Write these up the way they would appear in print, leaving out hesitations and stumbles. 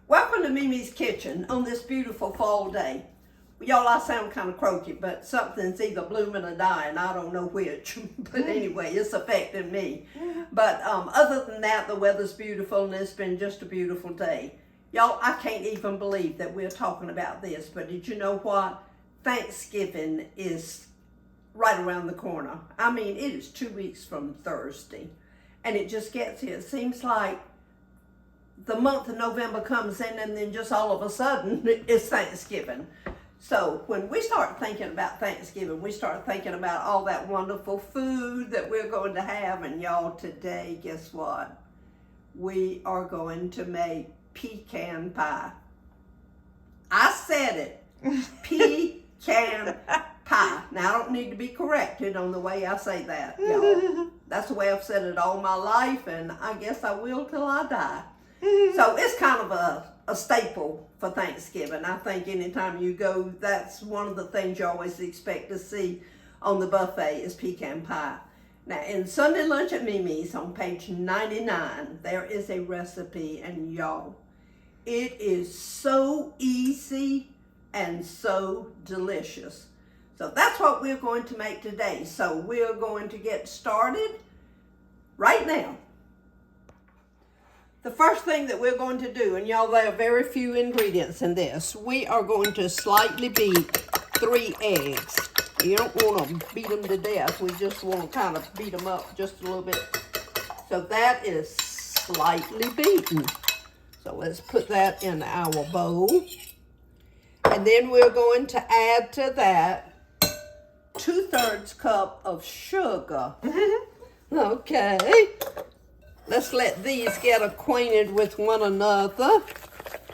Welcome to MeMe's Kitchen on this beautiful fall day. Y'all, I sound kind of croaky, but something's either blooming or dying. I don't know which. But anyway, it's affecting me. But other than that, the weather's beautiful and it's been just a beautiful day. Y'all, I can't even believe that we're talking about this, but did you know what? Thanksgiving is right around the corner. I mean, it is 2 weeks from Thursday, and it just gets here. It seems like the month of November comes in and then just all of a sudden it's Thanksgiving. So when we start thinking about Thanksgiving, we start thinking about all that wonderful food that we're going to have. And y'all, today, guess what? We are going to make pecan pie. I said it. Pecan pie. Now, I don't need to be corrected on the way I say that, y'all. That's the way I've said it all my life, and I guess I will till I die. So it's kind of a staple for Thanksgiving. I think anytime you go, that's one of the things you always expect to see on the buffet is pecan pie. Now, in Sunday Lunch at MeMe's on page 99, there is a recipe, and y'all, it is so easy and so delicious. So that's what we're going to make today. So we're going to get started right now. The first thing that we're going to do, and y'all, there are very few ingredients in this. We are going to slightly beat 3 eggs. You don't want to beat them to death. We just want to kind of beat them up just a little bit. So that is slightly beaten. So let's put that in our bowl. And then we're going to add to that 2/3 cup of sugar. Okay. Let's let these get acquainted with one another.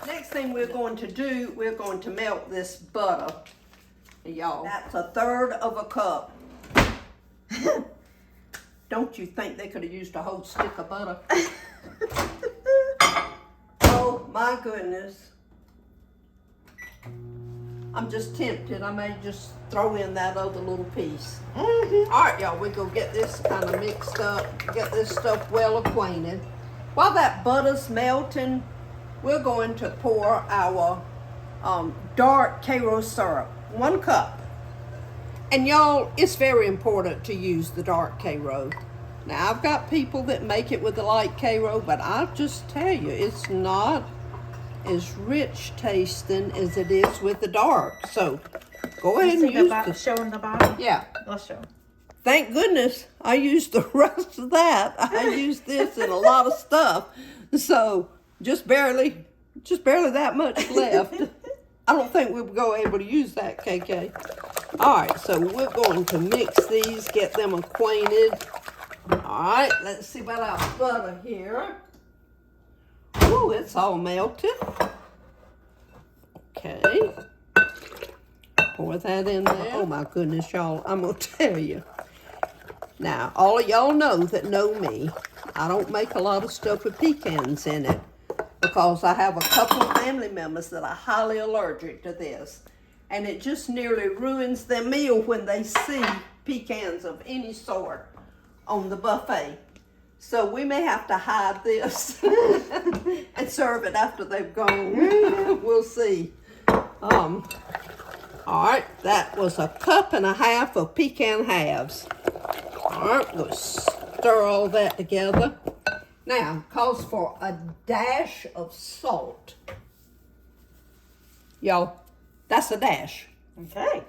Next thing we're going to do, we're going to melt this butter. Y'all, that's 1/3 of a cup. Don't you think they could have used a whole stick of butter? Oh my goodness. I'm just tempted. I may just throw in that other little piece. All right, y'all, we're going to get this kind of mixed up, get this stuff well acquainted. While that butter's melting, we're going to pour our dark Karo syrup, 1 cup. And y'all, it's very important to use the dark Karo. Now, I've got people that make it with the light Karo, but I'll just tell you, it's not as rich tasting as it is with the dark. So go ahead and use the showing the bottom. Yeah, Let's show. thank goodness I used the rest of that. I used this in a lot of stuff, so just barely that much left. I don't think we'll go able to use that, KK. All right, so we're going to mix these, get them acquainted. All right, let's see about our butter here. Ooh, it's all melted. Okay. Pour that in there. Oh my goodness, y'all, I'm gonna tell you. Now, all of y'all know that know me. I don't make a lot of stuff with pecans in it because I have a couple of family members that are highly allergic to this. And it just nearly ruins their meal when they see pecans of any sort on the buffet. So we may have to hide this and serve it after they've gone. We'll see. All right, that was 1.5 cups of pecan halves. All right, we'll stir all that together. Now, calls for a dash of salt. Y'all, that's a dash. Okay.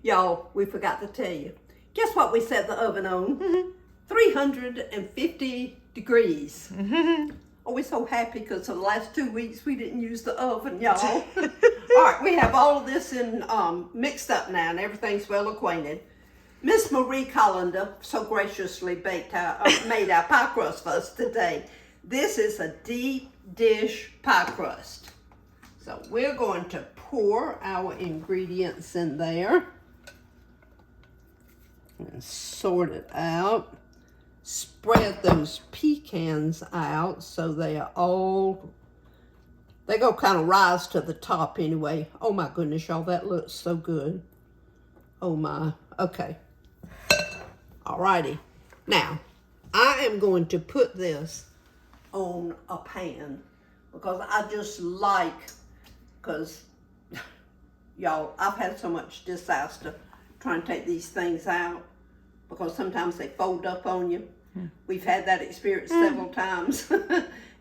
Y'all, we forgot to tell you. Guess what we set the oven on? 350 degrees. Oh, we're so happy because for the last 2 weeks we didn't use the oven, y'all. All right, we have all of this in mixed up now and everything's well acquainted. Miss Marie Collender so graciously made our pie crust for us today. This is a deep dish pie crust. So we're going to pour our ingredients in there and sort it out. Spread those pecans out so they go kind of rise to the top anyway. Oh my goodness, y'all, that looks so good. Oh my, okay. Alrighty. Now, I am going to put this on a pan because I just like, because y'all, I've had so much disaster trying to take these things out because sometimes they fold up on you. We've had that experience several times.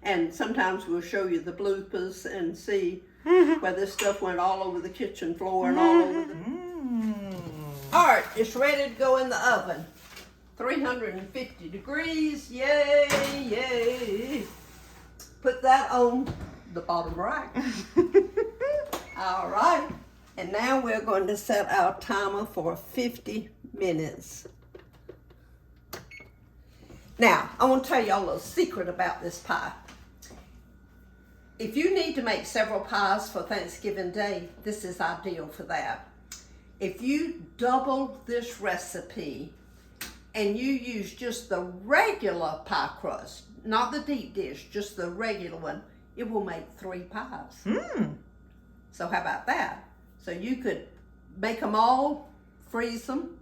And sometimes we'll show you the bloopers and see where this stuff went all over the kitchen floor and all over the... All right, it's ready to go in the oven. 350 degrees, yay, yay. Put that on the bottom rack. All right, and now we're going to set our timer for 50 minutes. Now, I want to tell y'all a little secret about this pie. If you need to make several pies for Thanksgiving Day, this is ideal for that. If you double this recipe and you use just the regular pie crust, not the deep dish, just the regular one, it will make 3 pies. So how about that? So you could make them all, freeze them,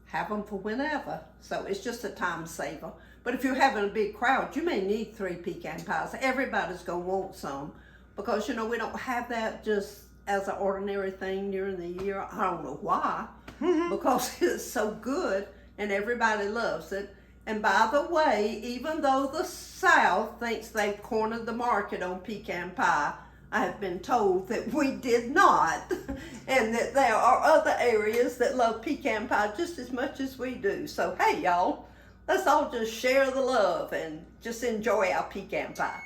have them for whenever. So it's just a time saver. But if you're having a big crowd, you may need 3 pecan pies. Everybody's gonna want some because, you know, we don't have that just as an ordinary thing during the year. I don't know why, because it's so good and everybody loves it. And by the way, even though the South thinks they've cornered the market on pecan pie, I have been told that we did not, and that there are other areas that love pecan pie just as much as we do. So hey y'all, let's all just share the love and just enjoy our pecan pie.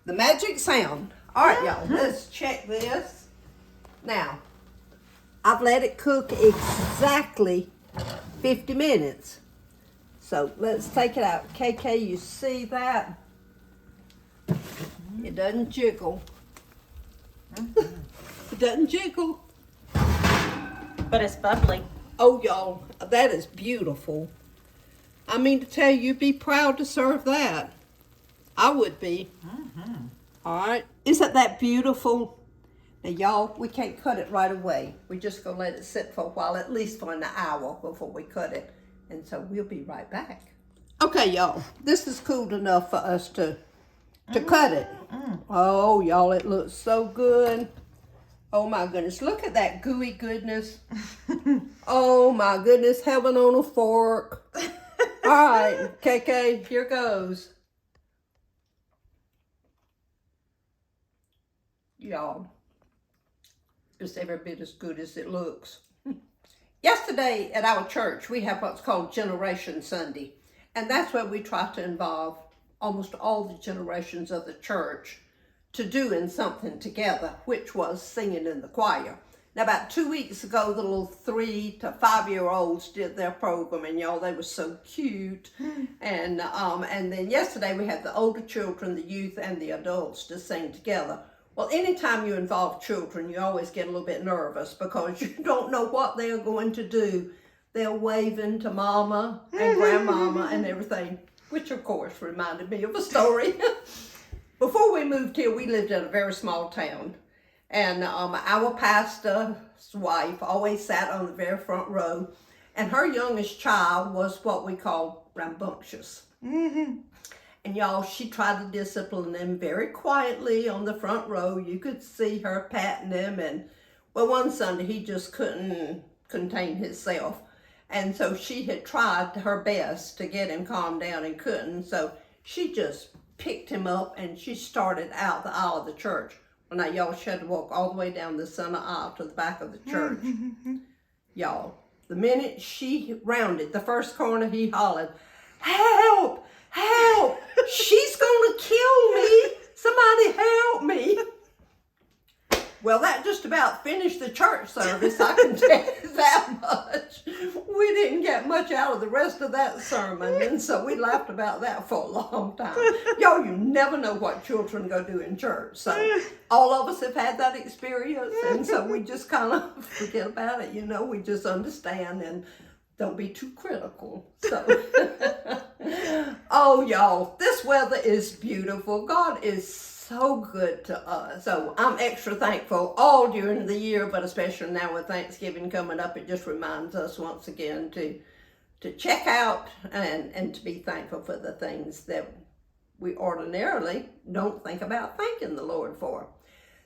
The magic sound. All right y'all, let's check this. Now, I've let it cook exactly 50 minutes. So let's take it out. KK, you see that? It doesn't jiggle. It doesn't jiggle. But it's bubbly. Oh, y'all, that is beautiful. I mean to tell you, you'd be proud to serve that. I would be. All right. Isn't that beautiful? Now, y'all, we can't cut it right away. We're just going to let it sit for a while, at least for an hour before we cut it. And so we'll be right back. Okay, y'all, this is cooled enough for us to cut it. Oh, y'all, it looks so good. Oh, my goodness. Look at that gooey goodness. Oh, my goodness. Heaven on a fork. All right, KK, here goes. Y'all, it's every bit as good as it looks. Yesterday at our church, we have what's called Generation Sunday. And that's where we try to involve almost all the generations of the church to doing something together, which was singing in the choir. Now, about 2 weeks ago, the little 3 to 5 year olds did their program, and y'all, they were so cute. And then yesterday we had the older children, the youth, and the adults to sing together. Well, anytime you involve children, you always get a little bit nervous because you don't know what they're going to do. They're waving to mama and grandmama and everything, which of course reminded me of a story. Before we moved here, we lived in a very small town. And our pastor's wife always sat on the very front row. And her youngest child was what we call rambunctious. And y'all, she tried to discipline them very quietly on the front row. You could see her patting them. And well, one Sunday, he just couldn't contain himself. And so she had tried her best to get him calmed down and couldn't. So she just picked him up and she started out the aisle of the church. Well, now, y'all, she had to walk all the way down the center aisle to the back of the church. Y'all, the minute she rounded the first corner, he hollered, "Help! Help! She's gonna kill me! Somebody help me!" Well, that just about finished the church service, I can tell you that much. We didn't get much out of the rest of that sermon, and so we laughed about that for a long time. Y'all, you never know what children go do in church. So all of us have had that experience, and so we just kind of forget about it, you know. We just understand and don't be too critical. So, oh, y'all, this weather is beautiful. God is so good to us. So I'm extra thankful all during the year, but especially now with Thanksgiving coming up, it just reminds us once again to check out and to be thankful for the things that we ordinarily don't think about thanking the Lord for.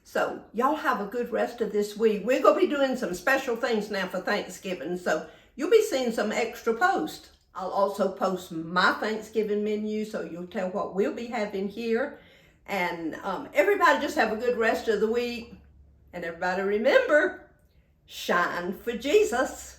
So y'all have a good rest of this week. We're going to be doing some special things now for Thanksgiving, so you'll be seeing some extra posts. I'll also post my Thanksgiving menu, so you'll tell what we'll be having here. And everybody just have a good rest of the week. And everybody remember, shine for Jesus.